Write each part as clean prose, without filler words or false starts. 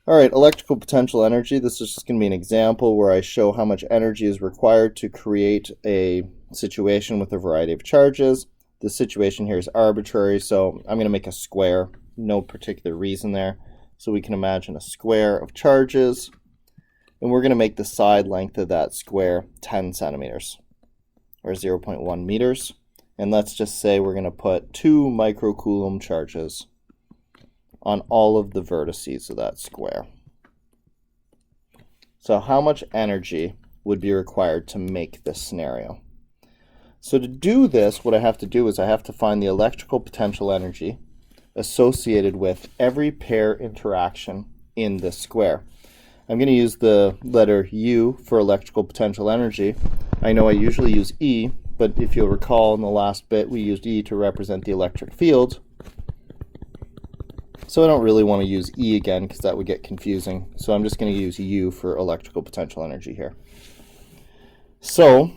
All right, electrical potential energy. This is just going to be an example where I show how much energy is required to create a situation with a variety of charges. The situation here is arbitrary, so I'm going to make a square. No particular reason there. So we can imagine a square of charges, and we're going to make the side length of that square 10 centimeters, or 0.1 meters. And let's just say we're going to put 2 microcoulomb charges on all of the vertices of that square. So how much energy would be required to make this scenario? So to do this, what I have to do is I have to find the electrical potential energy associated with every pair interaction in this square. I'm going to use the letter U for electrical potential energy. I know I usually use E, but if you'll recall in the last bit, we used E to represent the electric field. So I don't really want to use E again because that would get confusing. So I'm just going to use U for electrical potential energy here. So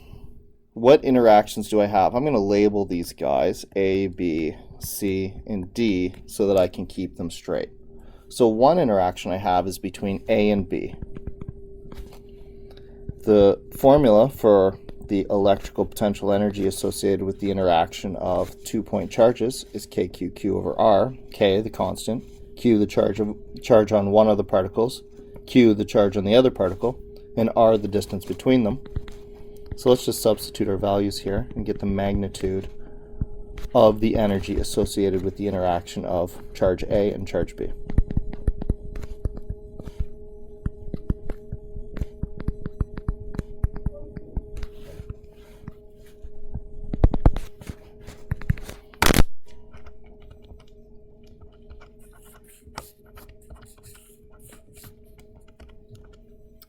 what interactions do I have? I'm going to label these guys A, B, C, and D so that I can keep them straight. So one interaction I have is between A and B. The formula for the electrical potential energy associated with the interaction of 2-point charges is KQQ over R, K the constant, Q the charge on one of the particles, Q the charge on the other particle, and R the distance between them. So let's just substitute our values here and get the magnitude of the energy associated with the interaction of charge A and charge B.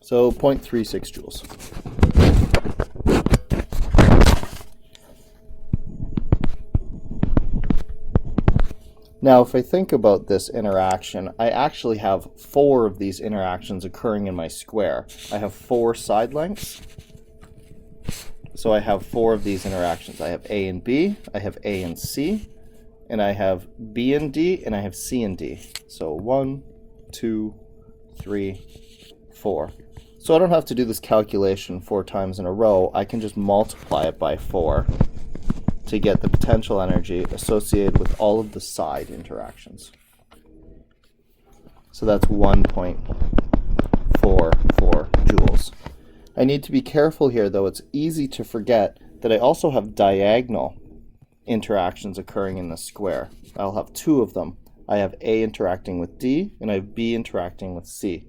So 0.36 joules. Now, if I think about this interaction, I actually have 4 of these interactions occurring in my square. I have 4 side lengths. So I have 4 of these interactions. I have A and B, I have A and C, and I have B and D, and I have C and D. So 1, 2, 3, 4. So I don't have to do this calculation 4 times in a row. I can just multiply it by 4 to get the potential energy associated with all of the side interactions. So that's 1.44 joules. I need to be careful here, though. It's easy to forget that I also have diagonal interactions occurring in the square. I'll have 2 of them. I have A interacting with D, and I have B interacting with C.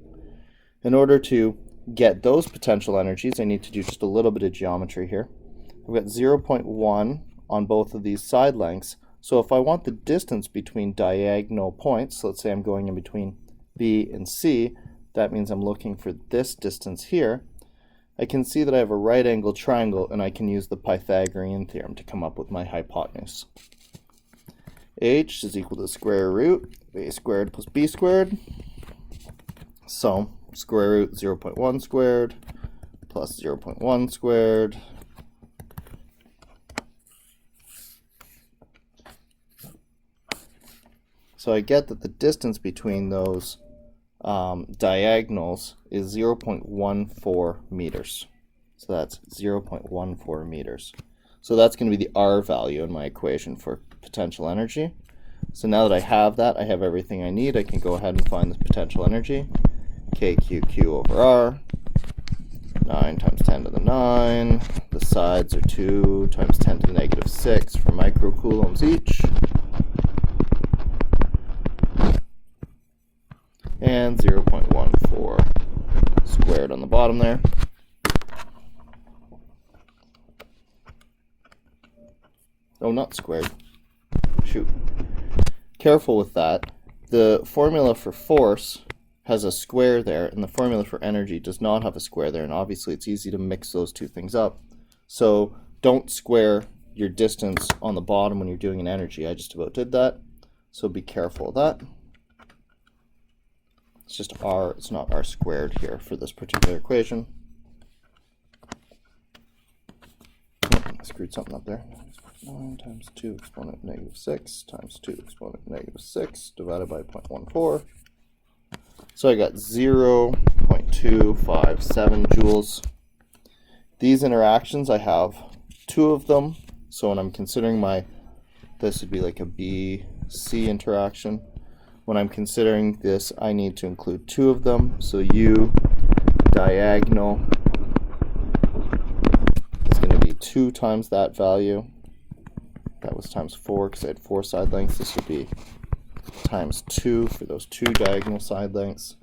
In order to get those potential energies, I need to do just a little bit of geometry here. I've got 0.1 on both of these side lengths. So if I want the distance between diagonal points, let's say I'm going in between B and C, that means I'm looking for this distance here. I can see that I have a right angled triangle, and I can use the Pythagorean theorem to come up with my hypotenuse. H is equal to the square root of A squared plus B squared. So square root 0.1 squared plus 0.1 squared So I get that the distance between those diagonals is 0.14 meters. So that's 0.14 meters. So that's going to be the R value in my equation for potential energy. So now that I have that, I have everything I need. I can go ahead and find the potential energy. KQQ over R, 9 times 10 to the 9. The sides are 2 times 10 to the negative 6 for microcoulombs each. And 0.14 squared on the bottom there. Oh, not squared. Shoot. Careful with that. The formula for force has a square there, and the formula for energy does not have a square there, and obviously it's easy to mix those two things up. So don't square your distance on the bottom when you're doing an energy. I just about did that, so be careful of that. It's just R, it's not R squared here for this particular equation. Oh, I screwed something up there. 9 times 2 exponent negative 6 times 2 exponent negative 6 divided by 0.14. So I got 0.257 joules. These interactions, I have 2 of them. So when I'm considering this would be like a B-C interaction. When I'm considering this, I need to include 2 of them. So U diagonal is going to be 2 times that value. That was times 4 because I had 4 side lengths. This would be times 2 for those 2 diagonal side lengths.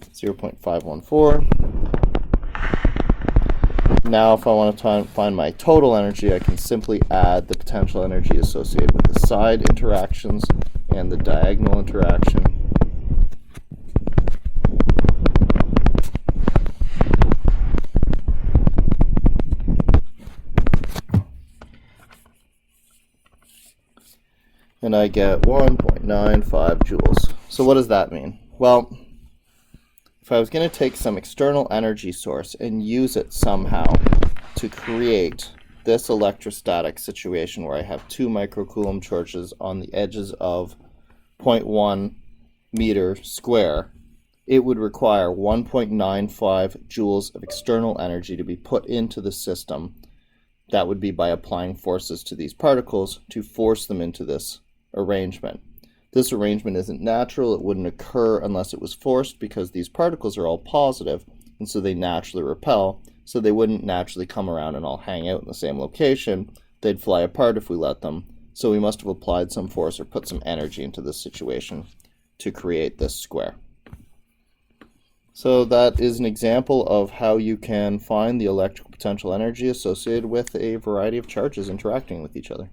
0.514. Now if I want to find my total energy, I can simply add the potential energy associated with the side interactions and the diagonal interaction. And I get 1.95 joules. So what does that mean? Well, if I was going to take some external energy source and use it somehow to create this electrostatic situation where I have 2 microcoulomb charges on the edges of 0.1 meter square, it would require 1.95 joules of external energy to be put into the system. That would be by applying forces to these particles to force them into this arrangement. This arrangement isn't natural. It wouldn't occur unless it was forced because these particles are all positive, and so they naturally repel, so they wouldn't naturally come around and all hang out in the same location. They'd fly apart if we let them. So we must have applied some force or put some energy into this situation to create this square. So that is an example of how you can find the electrical potential energy associated with a variety of charges interacting with each other.